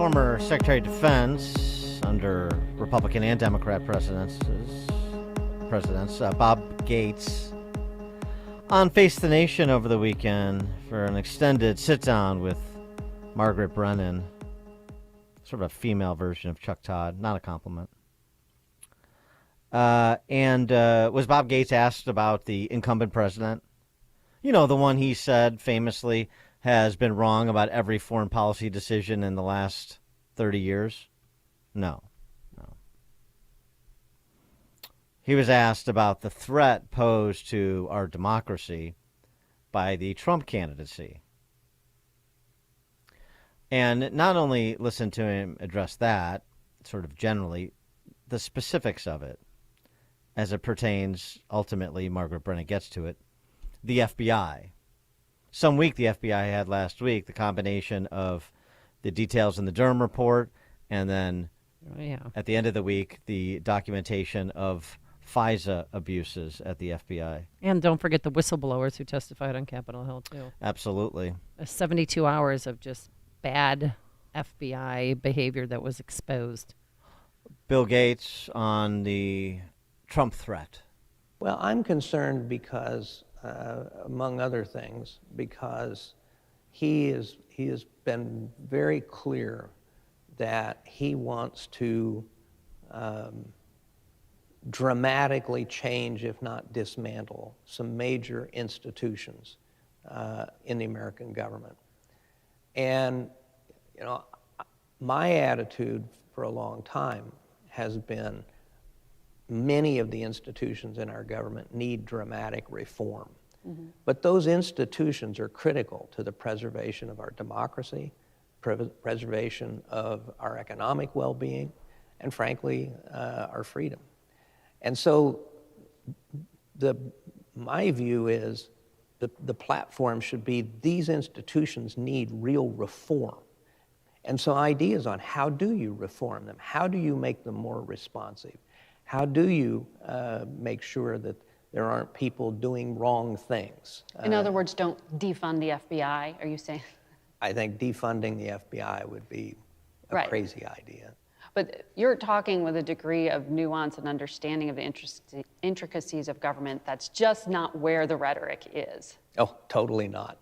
Former Secretary of Defense under Republican and Democrat presidents, Bob Gates, on Face the Nation over the weekend for an extended sit-down with Margaret Brennan, sort of a female version of Chuck Todd, not a compliment. Was Bob Gates asked about the incumbent president? You know, the one he said famously has been wrong about every foreign policy decision in the last 30 years? No. He was asked about the threat posed to our democracy by the Trump candidacy. And not only listen to him address that, sort of generally, the specifics of it, as it pertains, ultimately, Margaret Brennan gets to it, the FBI. Some week the FBI had last week the combination of the details in the Durham report and then at the end of the week the documentation of FISA abuses at the FBI. And don't forget the whistleblowers who testified on Capitol Hill, too. Absolutely. 72 hours of just bad FBI behavior that was exposed. Bill Gates on the Trump threat. Well, I'm concerned because, among other things, because he has been very clear that he wants to dramatically change, if not dismantle, some major institutions in the American government. And, you know, my attitude for a long time has been many of the institutions in our government need dramatic reform. Mm-hmm. But those institutions are critical to the preservation of our democracy, preservation of our economic well-being, and frankly, our freedom. And so my view is the platform should be these institutions need real reform. And so ideas on how do you reform them? How do you make them more responsive? How do you make sure that there aren't people doing wrong things? In other words, don't defund the FBI, are you saying? I think defunding the FBI would be a crazy idea. But you're talking with a degree of nuance and understanding of the intricacies of government that's just not where the rhetoric is. Oh, totally not.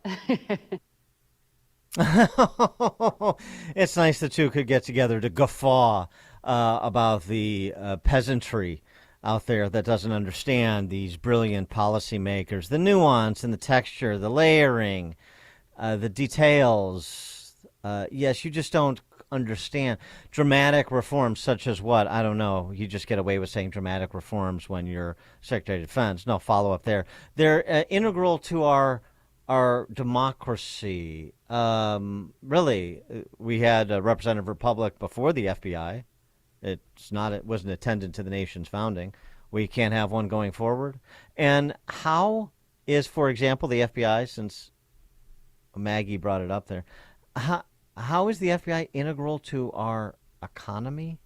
It's nice the two could get together to guffaw about the peasantry out there that doesn't understand these brilliant policymakers, the nuance and the texture, the layering, the details. Yes, you just don't understand dramatic reforms such as what? I don't know. You just get away with saying dramatic reforms when you're Secretary of Defense. No follow up there. They're integral to our democracy. Really, we had a representative republic before the FBI. It wasn't attendant to the nation's founding. We can't have one going forward. And how is, for example, the FBI, since Maggie brought it up there, how is the FBI integral to our economy?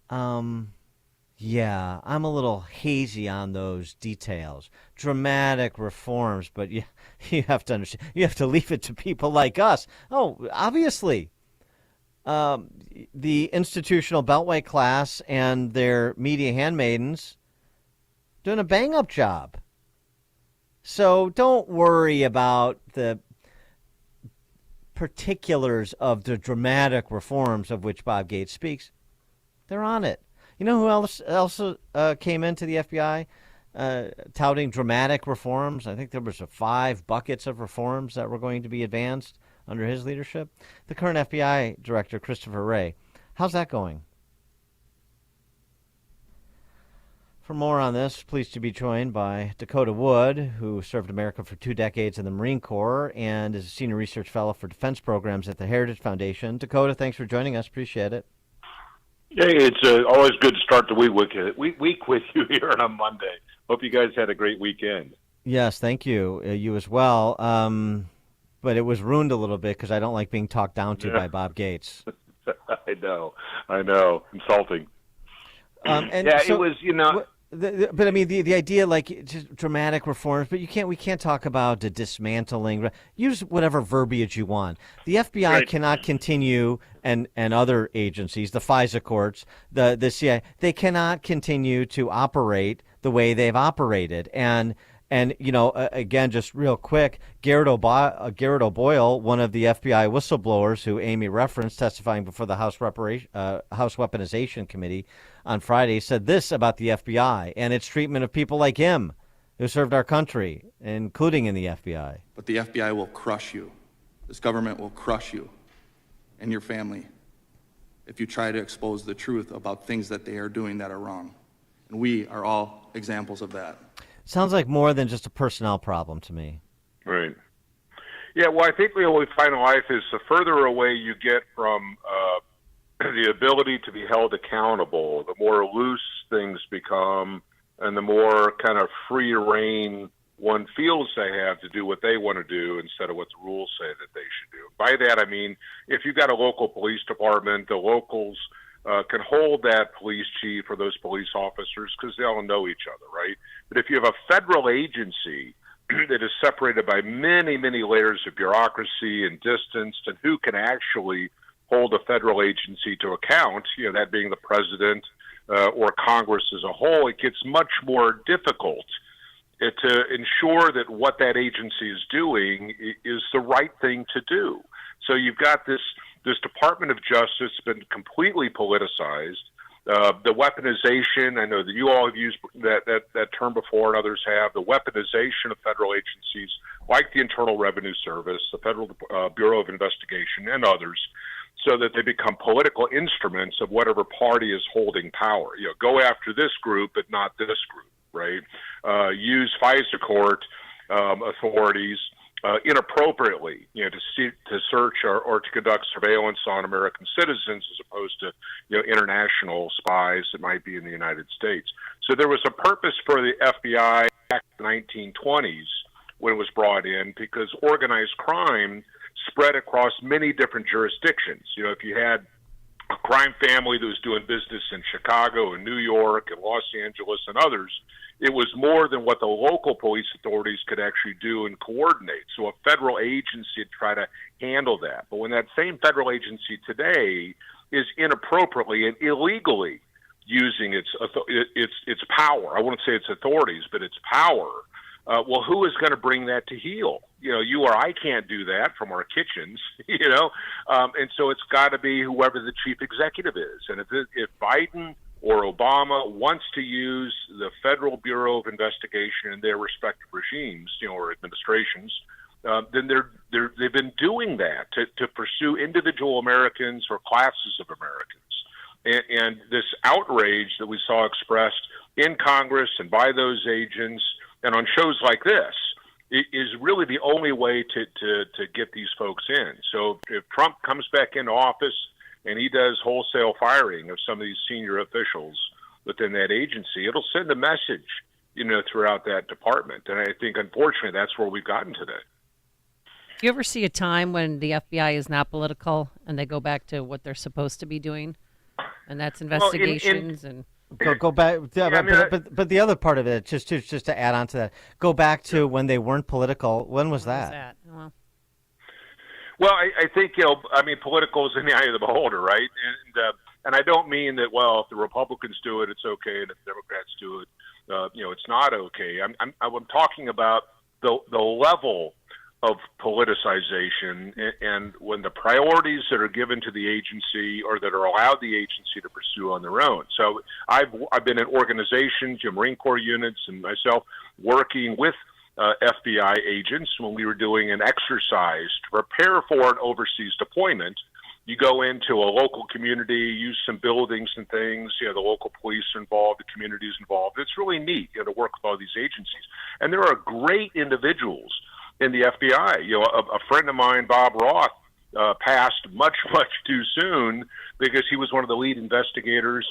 Yeah, I'm a little hazy on those details. Dramatic reforms, but you have to understand. You have to leave it to people like us. Oh, obviously. The institutional beltway class and their media handmaidens doing a bang-up job. So don't worry about the particulars of the dramatic reforms of which Bob Gates speaks. They're on it. You know who else came into the FBI touting dramatic reforms? I think there was 5 buckets of reforms that were going to be advanced under his leadership. The current FBI director, Christopher Wray. How's that going? For more on this, pleased to be joined by Dakota Wood, who served America for 2 decades in the Marine Corps and is a senior research fellow for defense programs at the Heritage Foundation. Dakota, thanks for joining us. Appreciate it. Hey, it's always good to start the week with you here on a Monday. Hope you guys had a great weekend. Yes, thank you. You as well. But it was ruined a little bit because I don't like being talked down to by Bob Gates. I know. Insulting. And yeah, so, it was, But I mean, the idea, like, just dramatic reforms, but we can't talk about the dismantling. Use whatever verbiage you want. The FBI Right. cannot continue, and other agencies, the FISA courts, the CIA, they cannot continue to operate the way they've operated. And again, just real quick, Garrett O'Boyle, one of the FBI whistleblowers who Amy referenced, testifying before the House Weaponization Committee on Friday, said this about the FBI and its treatment of people like him who served our country, including in the FBI. But the FBI will crush you. This government will crush you and your family if you try to expose the truth about things that they are doing that are wrong. And we are all examples of that. Sounds like more than just a personnel problem to me. Right. Yeah, well, I think what we find in life is the further away you get from the ability to be held accountable, the more loose things become, and the more kind of free reign one feels they have to do what they want to do instead of what the rules say that they should do. By that, I mean, if you've got a local police department, the locals can hold that police chief or those police officers because they all know each other, right? But if you have a federal agency that is separated by many, many layers of bureaucracy and distance, and who can actually hold a federal agency to account, that being the president or Congress as a whole, it gets much more difficult to ensure that what that agency is doing is the right thing to do. So you've got this Department of Justice been completely politicized. The weaponization, I know that you all have used that term before and others have, the weaponization of federal agencies like the Internal Revenue Service, the Federal Bureau of Investigation, and others, so that they become political instruments of whatever party is holding power. Go after this group, but not this group, right? Use FISA court authorities inappropriately, to search or to conduct surveillance on American citizens as opposed to, international spies that might be in the United States. So there was a purpose for the FBI back in the 1920s when it was brought in, because organized crime spread across many different jurisdictions. If you had a crime family that was doing business in Chicago and New York and Los Angeles and others, it was more than what the local police authorities could actually do and coordinate. So a federal agency would try to handle that. But when that same federal agency today is inappropriately and illegally using its power, I wouldn't say its authorities, but its power, well, who is going to bring that to heel? You or I can't do that from our kitchens, and so it's got to be whoever the chief executive is. And if Biden or Obama wants to use the Federal Bureau of Investigation in their respective regimes, or administrations, then they've been doing that to pursue individual Americans or classes of Americans. And this outrage that we saw expressed in Congress and by those agents and on shows like this is really the only way to get these folks in. So if Trump comes back into office and he does wholesale firing of some of these senior officials within that agency, it'll send a message, throughout that department. And I think, unfortunately, that's where we've gotten today. Do you ever see a time when the FBI is not political and they go back to what they're supposed to be doing? And that's investigations and... Go back, but the other part of it, just to add on to that, go back to when they weren't political. When was that? Well, I think political is in the eye of the beholder, right? And I don't mean that. Well, if the Republicans do it, it's okay, and if the Democrats do it, it's not okay. I'm talking about the level of politicization, and when the priorities that are given to the agency or that are allowed the agency to pursue on their own. So I've been in organizations, Marine Corps units, and myself working with FBI agents when we were doing an exercise to prepare for an overseas deployment. You go into a local community, use some buildings and things. The local police are involved, the community is involved. It's really neat to work with all these agencies. And there are great individuals in the FBI. A friend of mine, Bob Roth, passed much, much too soon because he was one of the lead investigators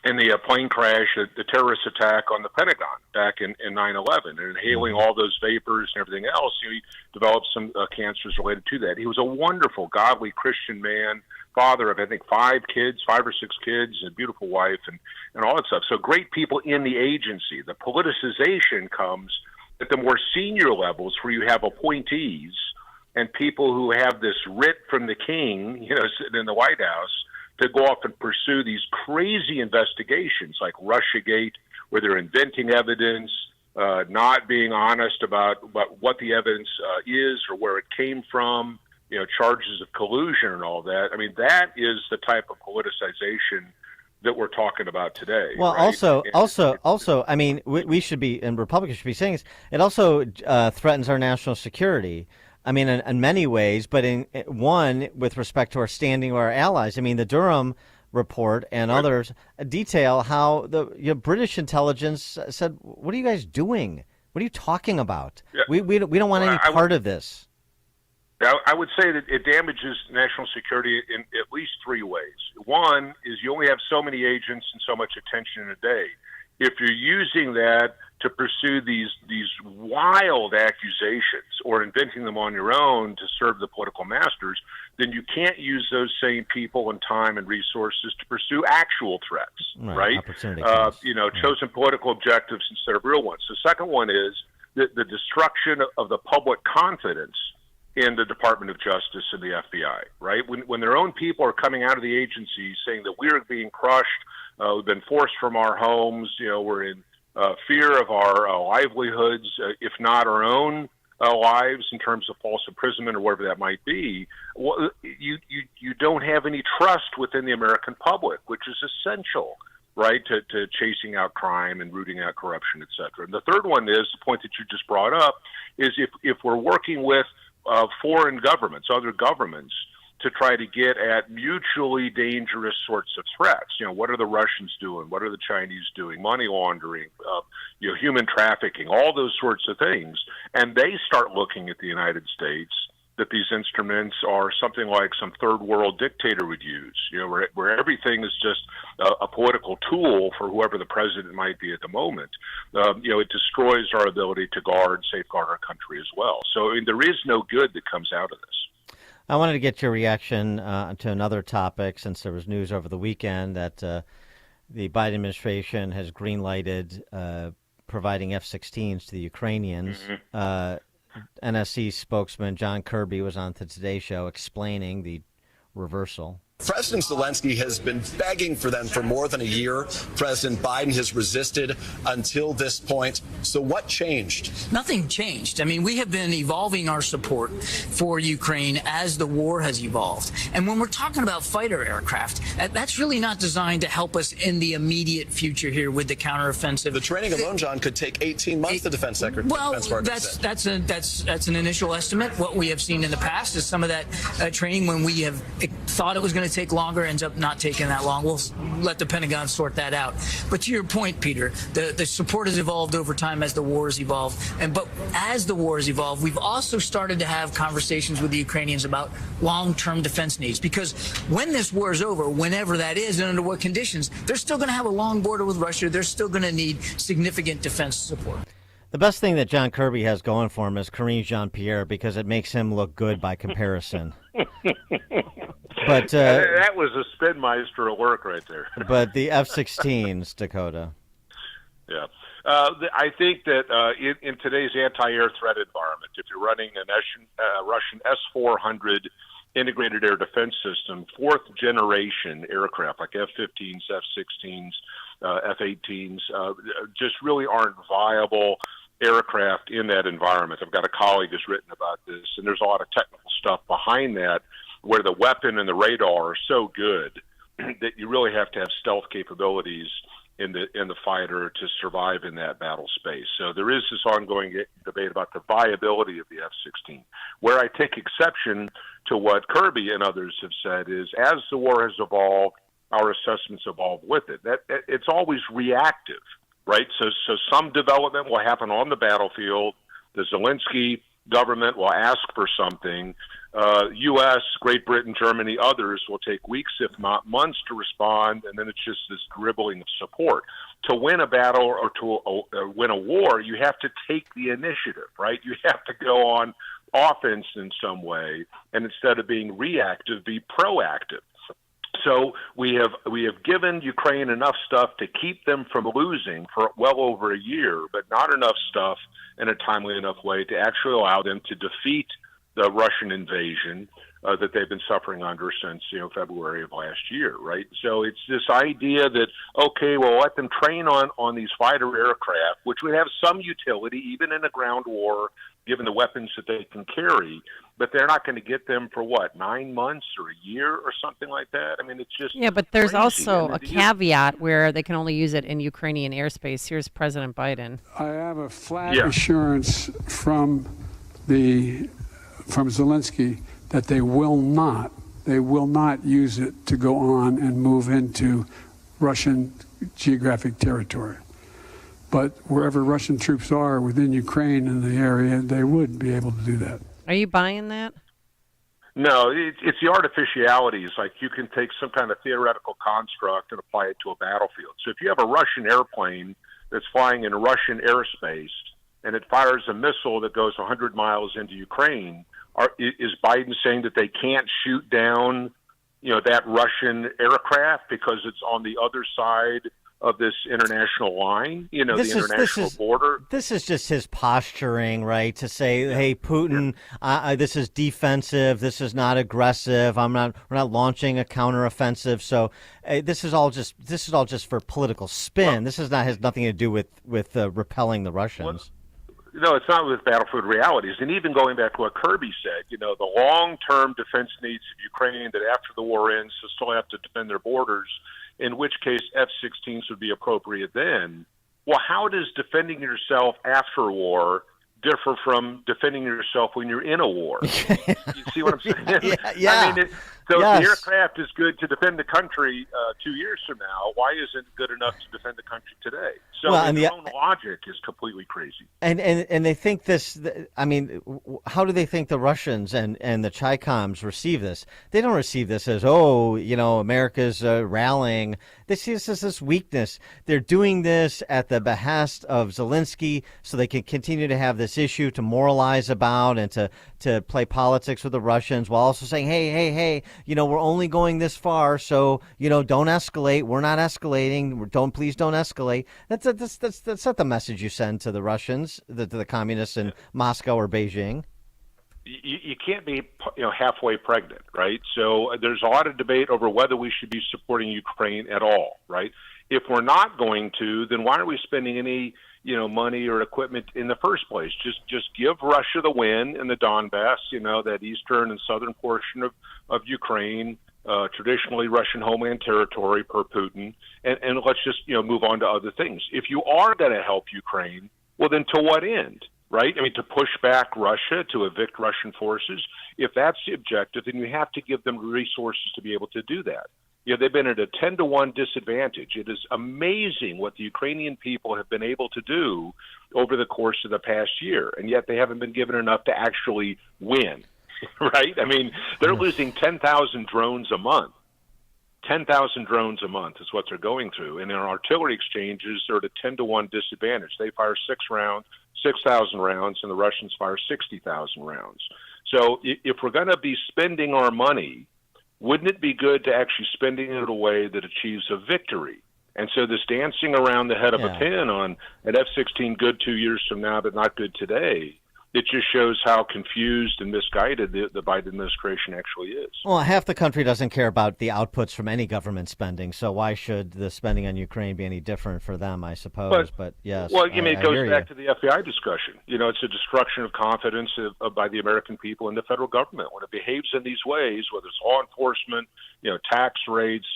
and the plane crash, the terrorist attack on the Pentagon back in 9/11, and inhaling all those vapors and everything else, he developed some cancers related to that. He was a wonderful, godly Christian man, father of, I think, 5 or 6 kids, a beautiful wife, and all that stuff. So great people in the agency. The politicization comes at the more senior levels where you have appointees and people who have this writ from the king, sitting in the White House, to go off and pursue these crazy investigations like Russiagate, where they're inventing evidence, not being honest about what the evidence is or where it came from, charges of collusion and all that. I mean, that is the type of politicization that we're talking about today. Well, right? also, I mean, we should be, and Republicans should be saying this, it also threatens our national security. I mean, in many ways, but in one, with respect to our standing with our allies. I mean, the Durham report and others detail how the British intelligence said, "What are you guys doing? What are you talking about? Yeah. We don't want any part of this." I would say that it damages national security in at least 3 ways. One is you only have so many agents and so much attention in a day. If you're using that to pursue these wild accusations or inventing them on your own to serve the political masters, then you can't use those same people and time and resources to pursue actual threats, right? Opportunity chosen political objectives instead of real ones. The second one is the destruction of the public confidence in the Department of Justice and the FBI, right? When their own people are coming out of the agency saying that we're being crushed, we've been forced from our homes, we're in fear of our livelihoods, if not our own lives in terms of false imprisonment or whatever that might be, well, you don't have any trust within the American public, which is essential, right, to chasing out crime and rooting out corruption, et cetera. And the third one is, the point that you just brought up, is if we're working with foreign governments, other governments, to try to get at mutually dangerous sorts of threats. What are the Russians doing? What are the Chinese doing? Money laundering, human trafficking, all those sorts of things. And they start looking at the United States, that these instruments are something like some third world dictator would use, where everything is just a political tool for whoever the president might be at the moment. It destroys our ability to safeguard our country as well. So there is no good that comes out of this. I wanted to get your reaction to another topic, since there was news over the weekend that the Biden administration has green-lighted providing F-16s to the Ukrainians. NSC spokesman John Kirby was on the Today Show explaining the reversal. President Zelensky has been begging for them for more than a year. President Biden has resisted until this point. So what changed? Nothing changed. I mean, we have been evolving our support for Ukraine as the war has evolved. And when we're talking about fighter aircraft, that's really not designed to help us in the immediate future here with the counteroffensive. The training alone, John, could take 18 months, the defense secretary. Well, that's an initial estimate. What we have seen in the past is some of that training, when we have thought it was going to take longer, ends up not taking that long. We'll let the Pentagon sort that out. But to your point, Peter, the support has evolved over time as the war has evolved. But as the war has evolved, we've also started to have conversations with the Ukrainians about long-term defense needs. Because when this war is over, whenever that is and under what conditions, they're still going to have a long border with Russia. They're still going to need significant defense support. The best thing that John Kirby has going for him is Karine Jean-Pierre, because it makes him look good by comparison. But that was a spinmeister at work right there. But the F-16s, Dakota. Yeah. I think that in today's anti-air threat environment, if you're running a Russian S-400 integrated air defense system, 4th generation aircraft like F-15s, F-16s, F-18s, just really aren't viable aircraft in that environment. I've got a colleague who's written about this, and there's a lot of technical stuff behind that, where the weapon and the radar are so good that you really have to have stealth capabilities in the fighter to survive in that battle space. So there is this ongoing debate about the viability of the F-16. Where I take exception to what Kirby and others have said is, as the war has evolved, our assessments evolve with it. It's always reactive, right? So some development will happen on the battlefield. The Zelensky government will ask for something. U.S., Great Britain, Germany, others will take weeks, if not months, to respond, and then it's just this dribbling of support. To win a battle or to win a war, you have to take the initiative, right? You have to go on offense in some way, and instead of being reactive, be proactive. So we have given Ukraine enough stuff to keep them from losing for well over a year, but not enough stuff in a timely enough way to actually allow them to defeat the Russian invasion that they've been suffering under since February of last year, right? So it's this idea that, okay, well, let them train on these fighter aircraft, which would have some utility even in a ground war, given the weapons that they can carry, but they're not going to get them for 9 months or a year or something like that. I mean, it's just but there's crazy. also a caveat where they can only use it in Ukrainian airspace. Here's President Biden. I have a flat assurance from Zelensky that they will not use it to go on and move into Russian geographic territory. But wherever Russian troops are within Ukraine in the area, they would be able to do that. Are you buying that? No, it's the artificialities. Like, you can take some kind of theoretical construct and apply it to a battlefield. So if you have a Russian airplane that's flying in Russian airspace and it fires a missile that goes 100 miles into Ukraine, is Biden saying that they can't shoot down, that Russian aircraft because it's on the other side of this international line, the international border? This is just his posturing, right? To say, hey, Putin, this is defensive. This is not aggressive. We're not launching a counteroffensive. So this is all just for political spin. This has nothing to do with repelling the Russians. No, it's not with battlefield realities. And even going back to what Kirby said, the long-term defense needs of Ukraine, that after the war ends, they'll still have to defend their borders, in which case F-16s would be appropriate then. Well, how does defending yourself after war differ from defending yourself when you're in a war? You see what I'm saying? Yeah. I mean, so if the aircraft is good to defend the country 2 years from now, why isn't it good enough to defend the country today? So their own logic is completely crazy. And they think this. I mean, how do they think the Russians and the Chi-Coms receive this? They don't receive this as, America's rallying. They see this as this weakness. They're doing this at the behest of Zelensky so they can continue to have this issue to moralize about and to play politics with the Russians, while also saying, hey, we're only going this far, so don't escalate. We're not escalating. Please don't escalate. That's not the message you send to the Russians, to the communists in Moscow or Beijing. You can't be halfway pregnant, right? So there's a lot of debate over whether we should be supporting Ukraine at all, right? If we're not going to, then why are we spending any money or equipment in the first place? Just give Russia the win in the Donbass, that eastern and southern portion of Ukraine, traditionally Russian homeland territory per Putin, and let's just move on to other things. If you are going to help Ukraine, well, then to what end? Right? I mean, to push back Russia, to evict Russian forces. If that's the objective, then you have to give them resources to be able to do that. They've been at a 10-to-1 disadvantage. It is amazing what the Ukrainian people have been able to do over the course of the past year, and yet they haven't been given enough to actually win, right? I mean, they're losing 10,000 drones a month. 10,000 drones a month is what they're going through. And in our artillery exchanges, they're at a 10-to-1 disadvantage. They fire 6,000 rounds, and the Russians fire 60,000 rounds. So if we're going to be spending our money, wouldn't it be good to actually spending it in a way that achieves a victory? And so this dancing around the head of a pin on an F-16 good 2 years from now but not good today, it just shows how confused and misguided the Biden administration actually is. Well, half the country doesn't care about the outputs from any government spending, so why should the spending on Ukraine be any different for them, I suppose? But yes, well, it goes back to the FBI discussion. It's a destruction of confidence by the American people in the federal government. When it behaves in these ways, whether it's law enforcement, tax rates,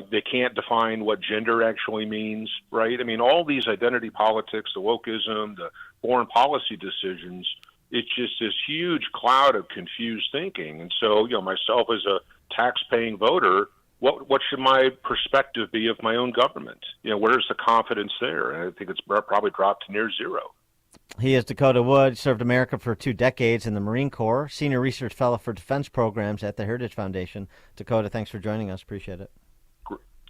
they can't define what gender actually means, right? I mean, all these identity politics, the wokeism, the foreign policy decisions, it's just this huge cloud of confused thinking. And so, myself as a tax-paying voter, what should my perspective be of my own government? Where's the confidence there? And I think it's probably dropped to near zero. He is Dakota Wood, served America for 2 decades in the Marine Corps, Senior Research Fellow for Defense Programs at the Heritage Foundation. Dakota, thanks for joining us. Appreciate it.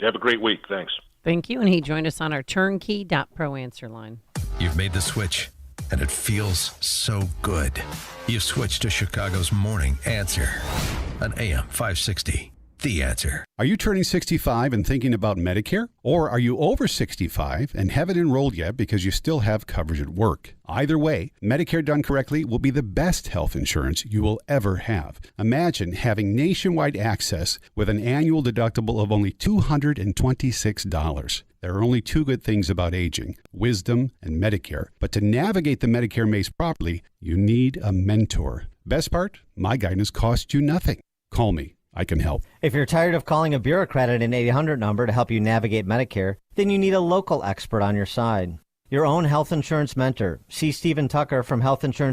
Have a great week. Thanks. Thank you. And he joined us on our turnkey.pro answer line. You've made the switch, and it feels so good. You've switched to Chicago's Morning Answer on AM 560. The Answer. Are you turning 65 and thinking about Medicare? Or are you over 65 and haven't enrolled yet because you still have coverage at work? Either way, Medicare done correctly will be the best health insurance you will ever have. Imagine having nationwide access with an annual deductible of only $226. There are only 2 good things about aging, wisdom and Medicare. But to navigate the Medicare maze properly, you need a mentor. Best part? My guidance costs you nothing. Call me. I can help. If you're tired of calling a bureaucrat at an 800 number to help you navigate Medicare, then you need a local expert on your side. Your own health insurance mentor. See Stephen Tucker from Health Insurance